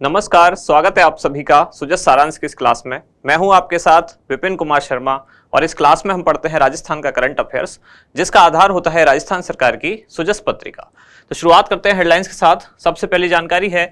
नमस्कार, स्वागत है आप सभी का सुजस सारांश की इस क्लास में। मैं हूं आपके साथ विपिन कुमार शर्मा और इस क्लास में हम पढ़ते हैं राजस्थान का करंट अफेयर्स, जिसका आधार होता है राजस्थान सरकार की सुजस पत्रिका। तो शुरुआत करते हैं हेडलाइंस के साथ। सबसे पहली जानकारी है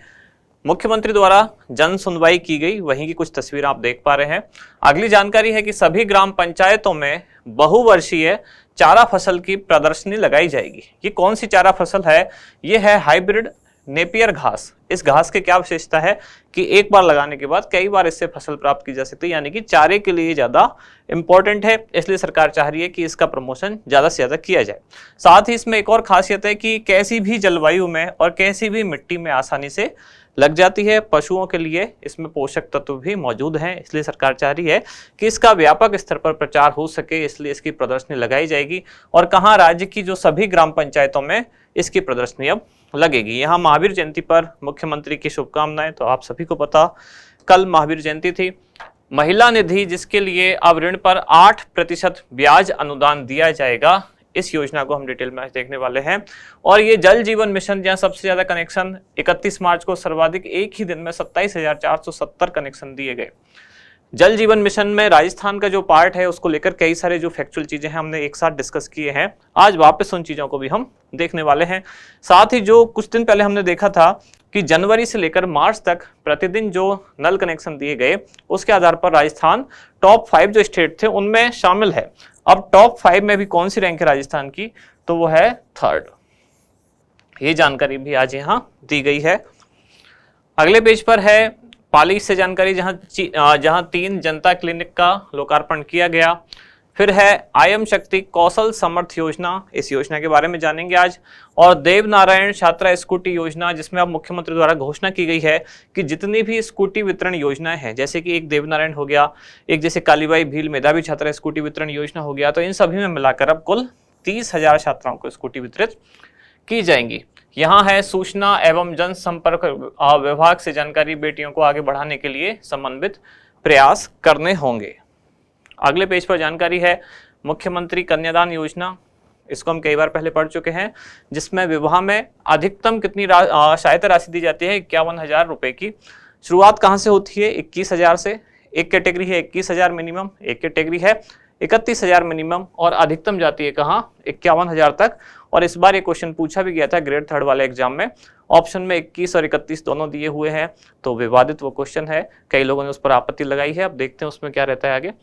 मुख्यमंत्री द्वारा जन सुनवाई की गई, वहीं की कुछ तस्वीर आप देख पा रहे हैं। अगली जानकारी है कि सभी ग्राम पंचायतों में बहुवर्षीय चारा फसल की प्रदर्शनी लगाई जाएगी। ये कौन सी चारा फसल है? ये है हाइब्रिड नेपियर घास। इस घास की क्या विशेषता है कि एक बार लगाने के बाद कई बार इससे फसल प्राप्त की जा सकती है, यानी कि चारे के लिए ज्यादा इंपॉर्टेंट है। इसलिए सरकार चाह रही है कि इसका प्रमोशन ज्यादा से ज्यादा किया जाए। साथ ही इसमें एक और खासियत है कि कैसी भी जलवायु में और कैसी भी मिट्टी में आसानी से लग जाती है। पशुओं के लिए इसमें पोषक तत्व भी मौजूद हैं, इसलिए सरकार चाह रही है कि इसका व्यापक स्तर पर प्रचार हो सके, इसलिए इसकी प्रदर्शनी लगाई जाएगी। और कहाँ? राज्य की जो सभी ग्राम पंचायतों में इसकी प्रदर्शनी अब लगेगी। यहाँ महावीर जयंती पर मुख्यमंत्री की शुभकामनाएं। तो आप सभी को पता, कल महावीर जयंती थी। महिला निधि, जिसके लिए अब ऋण पर 8% ब्याज अनुदान दिया जाएगा, इस योजना को हम डिटेल में देखने वाले हैं। और ये जल जीवन मिशन, जहां सबसे ज्यादा कनेक्शन 31 मार्च को सर्वाधिक एक ही दिन में 27,470 कनेक्शन दिए गए। जल जीवन मिशन में राजस्थान का जो पार्ट है, उसको लेकर कई सारे जो फैक्चुअल चीजें हैं हमने एक साथ डिस्कस किए हैं। आज वापस उन चीजों को भी हम देखने वाले हैं। साथ ही जो कुछ दिन पहले हमने देखा था कि जनवरी से लेकर मार्च तक प्रतिदिन जो नल कनेक्शन दिए गए, उसके आधार पर राजस्थान टॉप 5 जो स्टेट थे उनमें शामिल है। अब टॉप 5 में भी कौन सी रैंक है राजस्थान की? तो वो है 3rd। ये जानकारी भी आज यहाँ दी गई है। अगले पेज पर है पाली से जानकारी, जहां 3 जनता क्लिनिक का लोकार्पण किया गया। फिर है आयम शक्ति कौशल समर्थ योजना, इस योजना के बारे में जानेंगे आज। और देवनारायण छात्रा स्कूटी योजना, जिसमें अब मुख्यमंत्री द्वारा घोषणा की गई है कि जितनी भी स्कूटी वितरण योजनाएं हैं, जैसे कि एक देवनारायण हो गया, एक जैसे कालीबाई भील मेधावी छात्रा स्कूटी वितरण योजना हो गया, तो इन सभी में मिलाकर अब कुल 30,000 छात्राओं को स्कूटी वितरित की जाएंगी। यहाँ है सूचना एवं जनसंपर्क विभाग से जानकारी, बेटियों को आगे बढ़ाने के लिए समन्वित प्रयास करने होंगे। अगले पेज पर जानकारी है मुख्यमंत्री कन्यादान योजना, इसको हम कई बार पहले पढ़ चुके हैं, जिसमें विवाह में अधिकतम कितनी सहायता राशि दी जाती है? 51,000 रुपए की। शुरुआत कहाँ से होती है? 21,000 से। एक कैटेगरी है 21,000 मिनिमम, एक कैटेगरी है 31,000 मिनिमम, और अधिकतम जाती है कहाँ? 51,000 तक। और इस बार ये क्वेश्चन पूछा भी गया था ग्रेड 3rd वाले एग्जाम में। ऑप्शन में 21 और 31 दोनों दिए हुए हैं, तो विवादित वो क्वेश्चन है, कई लोगों ने उस पर आपत्ति लगाई है। अब देखते हैं उसमें क्या रहता है आगे।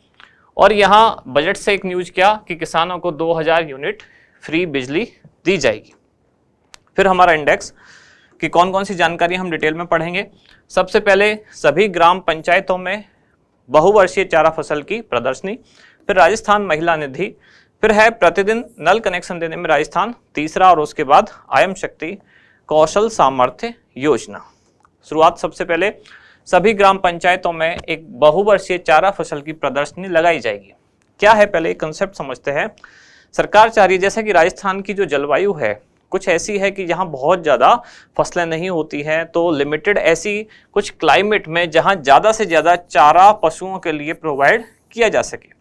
और यहाँ बजट से एक न्यूज क्या कि किसानों को 2000 यूनिट फ्री बिजली दी जाएगी। फिर हमारा इंडेक्स कि कौन कौन सी जानकारी हम डिटेल में पढ़ेंगे। सबसे पहले सभी ग्राम पंचायतों में बहुवर्षीय चारा फसल की प्रदर्शनी। फिर राजस्थान महिला निधि। फिर है प्रतिदिन नल कनेक्शन देने में राजस्थान तीसरा, और उसके बाद आयम शक्ति कौशल सामर्थ्य योजना। शुरुआत सबसे पहले सभी ग्राम पंचायतों में एक बहुवर्षीय चारा फसल की प्रदर्शनी लगाई जाएगी। क्या है, पहले कंसेप्ट समझते हैं। सरकार चाह रही है, जैसे कि राजस्थान की जो जलवायु है कुछ ऐसी है कि यहाँ बहुत ज़्यादा फसलें नहीं होती हैं, तो लिमिटेड ऐसी कुछ क्लाइमेट में जहाँ ज़्यादा से ज़्यादा चारा पशुओं के लिए प्रोवाइड किया जा सके,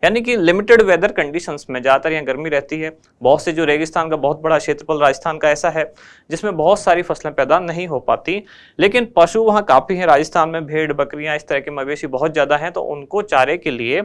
यानी कि लिमिटेड वेदर कंडीशंस में। ज़्यादातर यहाँ गर्मी रहती है। बहुत से जो रेगिस्तान का बहुत बड़ा क्षेत्रफल राजस्थान का ऐसा है जिसमें बहुत सारी फसलें पैदा नहीं हो पाती, लेकिन पशु वहाँ काफ़ी हैं। राजस्थान में भेड़ बकरियाँ, इस तरह के मवेशी बहुत ज़्यादा हैं, तो उनको चारे के लिए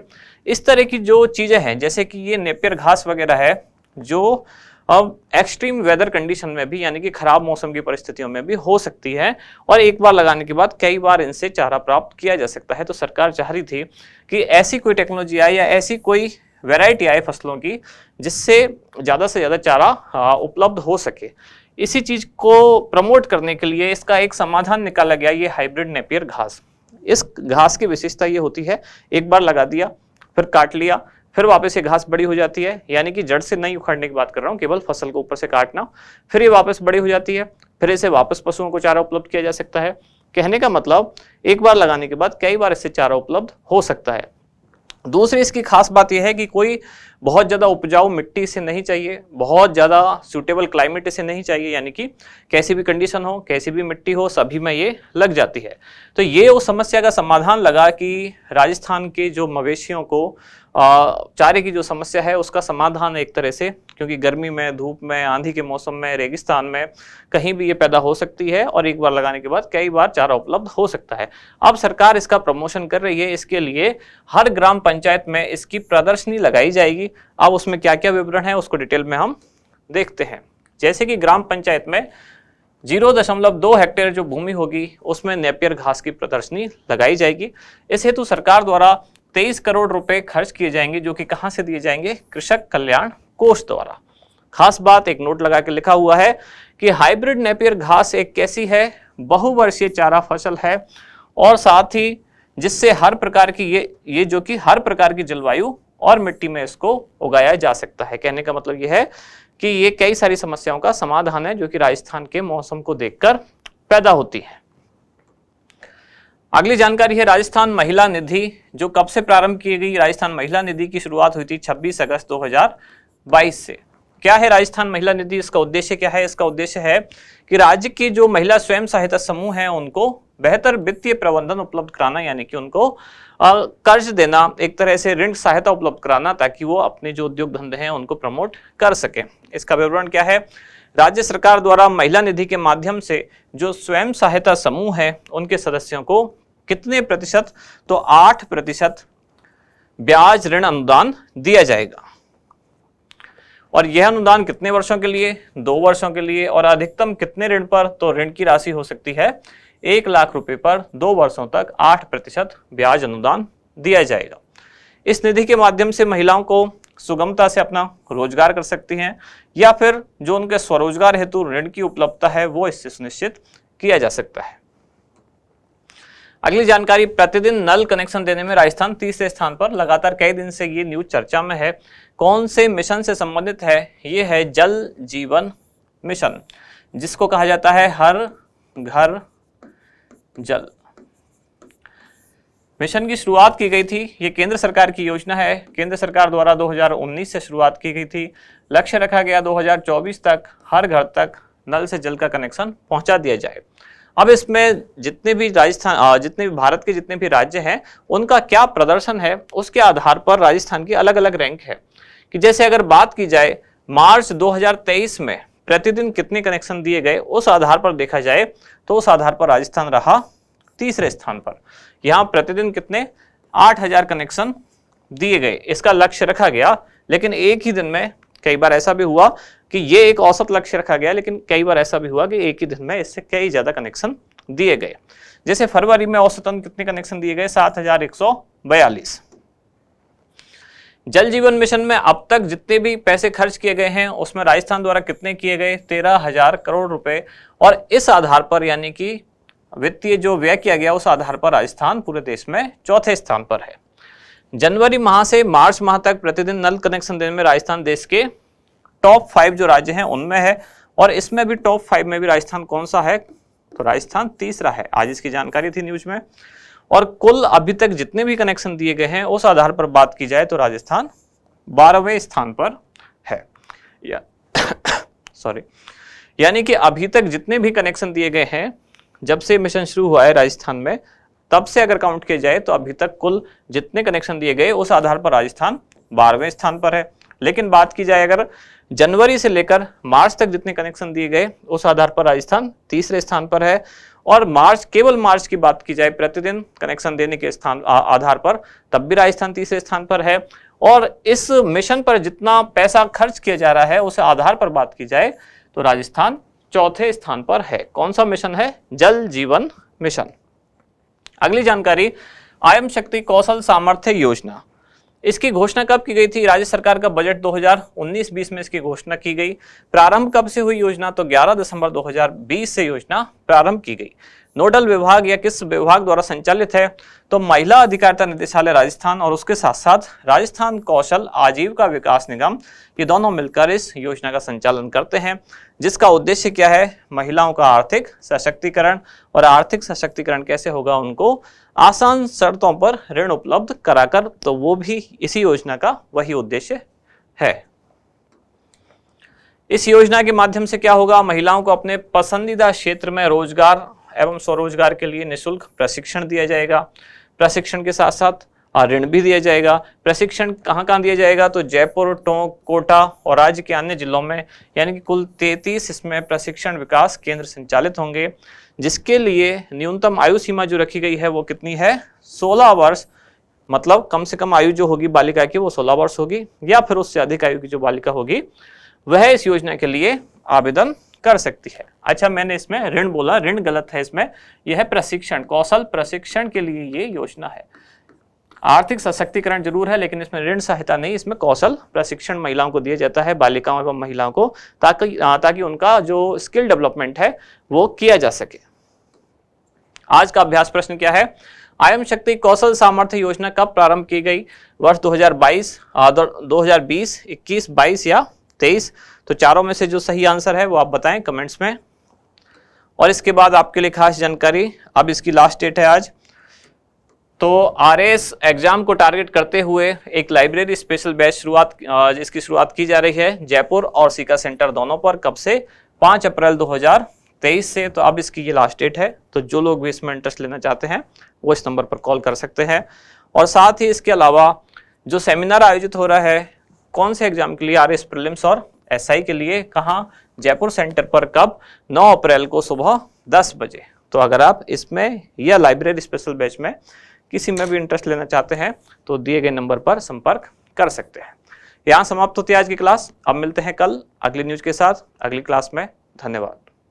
इस तरह की जो चीज़ें हैं, जैसे कि ये नेपियर घास वगैरह है, जो अब एक्सट्रीम वेदर कंडीशन में भी, यानी कि खराब मौसम की परिस्थितियों में भी हो सकती है, और एक बार लगाने के बाद कई बार इनसे चारा प्राप्त किया जा सकता है। तो सरकार चाह रही थी कि ऐसी कोई टेक्नोलॉजी आए या ऐसी कोई वैरायटी आए फसलों की, जिससे ज़्यादा से ज़्यादा चारा उपलब्ध हो सके। इसी चीज़ को प्रमोट करने के लिए इसका एक समाधान निकाला गया, ये हाइब्रिड नेपियर घास। इस घास की विशेषता ये होती है, एक बार लगा दिया, फिर काट लिया, फिर वापस ये घास बड़ी हो जाती है, यानी कि जड़ से नहीं उखाड़ने की बात कर रहा हूँ, केवल फसल को ऊपर से काटना। फिर ये वापस बड़ी हो जाती है, फिर इसे वापस पशुओं को चारा उपलब्ध किया जा सकता है। कहने का मतलब एक बार लगाने के बाद कई बार इससे चारा उपलब्ध हो सकता है। दूसरी इसकी खास बात यह है कि कोई बहुत ज़्यादा उपजाऊ मिट्टी इसे नहीं चाहिए, बहुत ज़्यादा सूटेबल क्लाइमेट इसे नहीं चाहिए, यानी कि कैसी भी कंडीशन हो, कैसी भी मिट्टी हो, सभी में ये लग जाती है। तो ये उस समस्या का समाधान लगा कि राजस्थान के जो मवेशियों को चारे की जो समस्या है उसका समाधान एक तरह से क्योंकि गर्मी में, धूप में, आंधी के मौसम में, रेगिस्तान में कहीं भी ये पैदा हो सकती है और एक बार लगाने के बाद कई बार चारा उपलब्ध हो सकता है। अब सरकार इसका प्रमोशन कर रही है, इसके लिए हर ग्राम पंचायत में इसकी प्रदर्शनी लगाई जाएगी। अब उसमें क्या क्या विवरण है उसको डिटेल में हम देखते हैं। जैसे कि ग्राम पंचायत में 0.2 हेक्टेयर जो भूमि होगी उसमें नेपियर घास की प्रदर्शनी लगाई जाएगी। इस हेतु सरकार द्वारा 23 करोड़ रुपए खर्च किए जाएंगे, जो कि कहां से दिए जाएंगे? कृषक कल्याण कोष द्वारा। खास बात, एक नोट लगा के लिखा हुआ है कि हाइब्रिड नेपियर घास एक कैसी है? बहुवर्षीय चारा फसल है और साथ ही जिससे हर प्रकार की ये जो कि हर प्रकार की जलवायु और मिट्टी में इसको उगाया जा सकता है। कहने का मतलब ये है कि ये कई सारी समस्याओं का समाधान है जो कि राजस्थान के मौसम को देखकर पैदा होती है। अगली जानकारी है राजस्थान महिला निधि, जो कब से प्रारंभ की गई? राजस्थान महिला निधि की शुरुआत हुई थी 26 अगस्त 2022 से। क्या है राजस्थान महिला निधि? इसका उद्देश्य क्या है? इसका उद्देश्य है कि राज्य की जो महिला स्वयं सहायता समूह हैं उनको बेहतर वित्तीय प्रबंधन उपलब्ध कराना, यानी कि उनको कर्ज देना, एक तरह से ऋण सहायता उपलब्ध कराना, ताकि वो अपने जो उद्योग धंधे हैं उनको प्रमोट कर सके। इसका विवरण क्या है? राज्य सरकार द्वारा महिला निधि के माध्यम से जो स्वयं सहायता समूह है उनके सदस्यों को कितने प्रतिशत? तो 8% ब्याज ऋण अनुदान दिया जाएगा। और यह अनुदान कितने वर्षों के लिए? 2 वर्षों के लिए। और अधिकतम कितने ऋण पर? तो ऋण की राशि हो सकती है 1 लाख रुपए पर 2 वर्षों तक 8% ब्याज अनुदान दिया जाएगा। इस निधि के माध्यम से महिलाओं को सुगमता से अपना रोजगार कर सकती हैं, या फिर जो उनके स्वरोजगार हेतु ऋण की उपलब्धता है वो इससे सुनिश्चित किया जा सकता है। अगली जानकारी, प्रतिदिन नल कनेक्शन देने में राजस्थान तीसरे स्थान पर। लगातार कई दिन से ये न्यूज चर्चा में है। कौन से मिशन से संबंधित है? ये है जल जीवन मिशन, जिसको कहा जाता है हर घर जल। मिशन की शुरुआत की गई थी, ये केंद्र सरकार की योजना है। केंद्र सरकार द्वारा 2019 से शुरुआत की गई थी। लक्ष्य रखा गया 2024 तक हर घर तक नल से जल का कनेक्शन पहुंचा दिया जाए। अब इसमें जितने भी भारत के जितने भी राज्य हैं उनका क्या प्रदर्शन है उसके आधार पर राजस्थान की अलग अलग रैंक है। कि जैसे अगर बात की जाए मार्च 2023 में प्रतिदिन कितने कनेक्शन दिए गए, उस आधार पर देखा जाए तो उस आधार पर राजस्थान रहा तीसरे स्थान पर। यहाँ प्रतिदिन कितने? 8000 कनेक्शन दिए गए, इसका लक्ष्य रखा गया। लेकिन एक ही दिन में कई बार ऐसा भी हुआ कि ये एक औसत लक्ष्य रखा गया, लेकिन कई बार ऐसा भी हुआ कि एक ही दिन में इससे कई ज्यादा कनेक्शन दिए गए। जैसे फरवरी में औसतन कितने कनेक्शन दिए गए? 7142। जल जीवन मिशन में अब तक जितने भी पैसे खर्च किए गए हैं उसमें राजस्थान द्वारा कितने किए गए? 13,000 करोड़ रुपए। और इस आधार पर, यानी कि वित्तीय जो व्यय किया गया उस आधार पर राजस्थान पूरे देश में चौथे स्थान पर है। जनवरी माह से मार्च माह तक प्रतिदिन नल कनेक्शन देने में राजस्थान देश के टॉप 5 जो राज्य हैं उनमें है। और इसमें भी टॉप 5 में भी राजस्थान कौन सा है? तो राजस्थान तीसरा है। आज इसकी जानकारी थी न्यूज में। और कुल अभी तक जितने भी कनेक्शन दिए गए हैं उस आधार पर बात की जाए तो राजस्थान 12वें स्थान पर है। सॉरी, यानी कि अभी तक जितने भी कनेक्शन दिए गए हैं जब से मिशन शुरू हुआ है राजस्थान में, तब से अगर काउंट किया जाए तो अभी तक कुल जितने कनेक्शन दिए गए उस आधार पर राजस्थान 12वें स्थान पर है। लेकिन बात की जाए अगर जनवरी से लेकर मार्च तक जितने कनेक्शन दिए गए उस आधार पर राजस्थान तीसरे स्थान पर है। और केवल मार्च की बात की जाए प्रतिदिन कनेक्शन देने के आधार पर, तब भी राजस्थान तीसरे स्थान पर है। और इस मिशन पर जितना पैसा खर्च किया जा रहा है उस आधार पर बात की जाए तो राजस्थान चौथे स्थान पर है। कौन सा मिशन है? जल जीवन मिशन। अगली जानकारी, आयम शक्ति कौशल सामर्थ्य योजना। इसकी घोषणा कब की गई थी? राज्य सरकार का बजट 2019-20 में इसकी घोषणा की गई। प्रारंभ कब से हुई योजना? तो 11 दिसंबर 2020 से योजना प्रारंभ की गई। नोडल विभाग या किस विभाग द्वारा संचालित है? तो महिला अधिकारिता निदेशालय राजस्थान और उसके साथ साथ राजस्थान कौशल आजीविका विकास निगम, ये दोनों मिलकर इस योजना का संचालन करते हैं। जिसका उद्देश्य क्या है? महिलाओं का आर्थिक सशक्तिकरण। और आर्थिक सशक्तिकरण कैसे होगा? उनको आसान शर्तों पर ऋण उपलब्ध कराकर। तो वो भी इसी योजना का वही उद्देश्य है। इस योजना के माध्यम से क्या होगा? महिलाओं को अपने पसंदीदा क्षेत्र में रोजगार एवं स्वरोजगार के लिए निःशुल्क प्रशिक्षण दिया जाएगा। प्रशिक्षण के साथ साथ ऋण भी दिया जाएगा। प्रशिक्षण कहाँ कहाँ दिया जाएगा, तो जयपुर, टोंक, कोटा और राज्य के अन्य जिलों में, यानी कि कुल 33 इसमें प्रशिक्षण विकास केंद्र संचालित होंगे, जिसके लिए न्यूनतम आयु सीमा जो रखी गई है वो कितनी है, 16 वर्ष। मतलब कम से कम आयु जो होगी बालिका की वो 16 वर्ष होगी, या फिर उससे अधिक आयु की जो बालिका होगी वह इस योजना के लिए आवेदन कर सकती है। अच्छा, मैंने इसमें ऋण बोला, ऋण गलत है इसमें, यह है प्रशिक्षण, कौशल प्रशिक्षण के लिए ये योजना है। आर्थिक सशक्तिकरण जरूर है लेकिन इसमें ऋण सहायता नहीं, इसमें कौशल प्रशिक्षण महिलाओं को दिया जाता है, बालिकाओं एवं महिलाओं को, ताकि उनका जो स्किल डेवलपमेंट है वो किया जा सके। आज का अभ्यास प्रश्न क्या है, आयम शक्ति कौशल सामर्थ्य योजना कब प्रारंभ की गई, वर्ष 2020, 21, 22 या 23। तो चारों में से जो सही आंसर है वो आप बताएं कमेंट्स में। और इसके बाद आपके लिए खास जानकारी, अब इसकी लास्ट डेट है आज। तो आरएस एग्जाम को टारगेट करते हुए एक लाइब्रेरी स्पेशल बैच इसकी शुरुआत की जा रही है जयपुर और सीका सेंटर दोनों पर। कब से, 5 अप्रैल 2023 से। तो अब इसकी ये लास्ट डेट है, तो जो लोग भी इसमें इंटरेस्ट लेना चाहते हैं वो इस नंबर पर कॉल कर सकते हैं। और साथ ही इसके अलावा जो सेमिनार आयोजित हो रहा है, कौन से एग्जाम के लिए, आरएस प्रीलिम्स और एसआई के लिए, कहाँ, जयपुर सेंटर पर, कब, 9 अप्रैल को सुबह 10 बजे। तो अगर आप इसमें या लाइब्रेरी स्पेशल बैच में किसी में भी इंटरेस्ट लेना चाहते हैं तो दिए गए नंबर पर संपर्क कर सकते हैं। यहाँ समाप्त होती है आज की क्लास। अब मिलते हैं कल अगली न्यूज के साथ अगली क्लास में। धन्यवाद।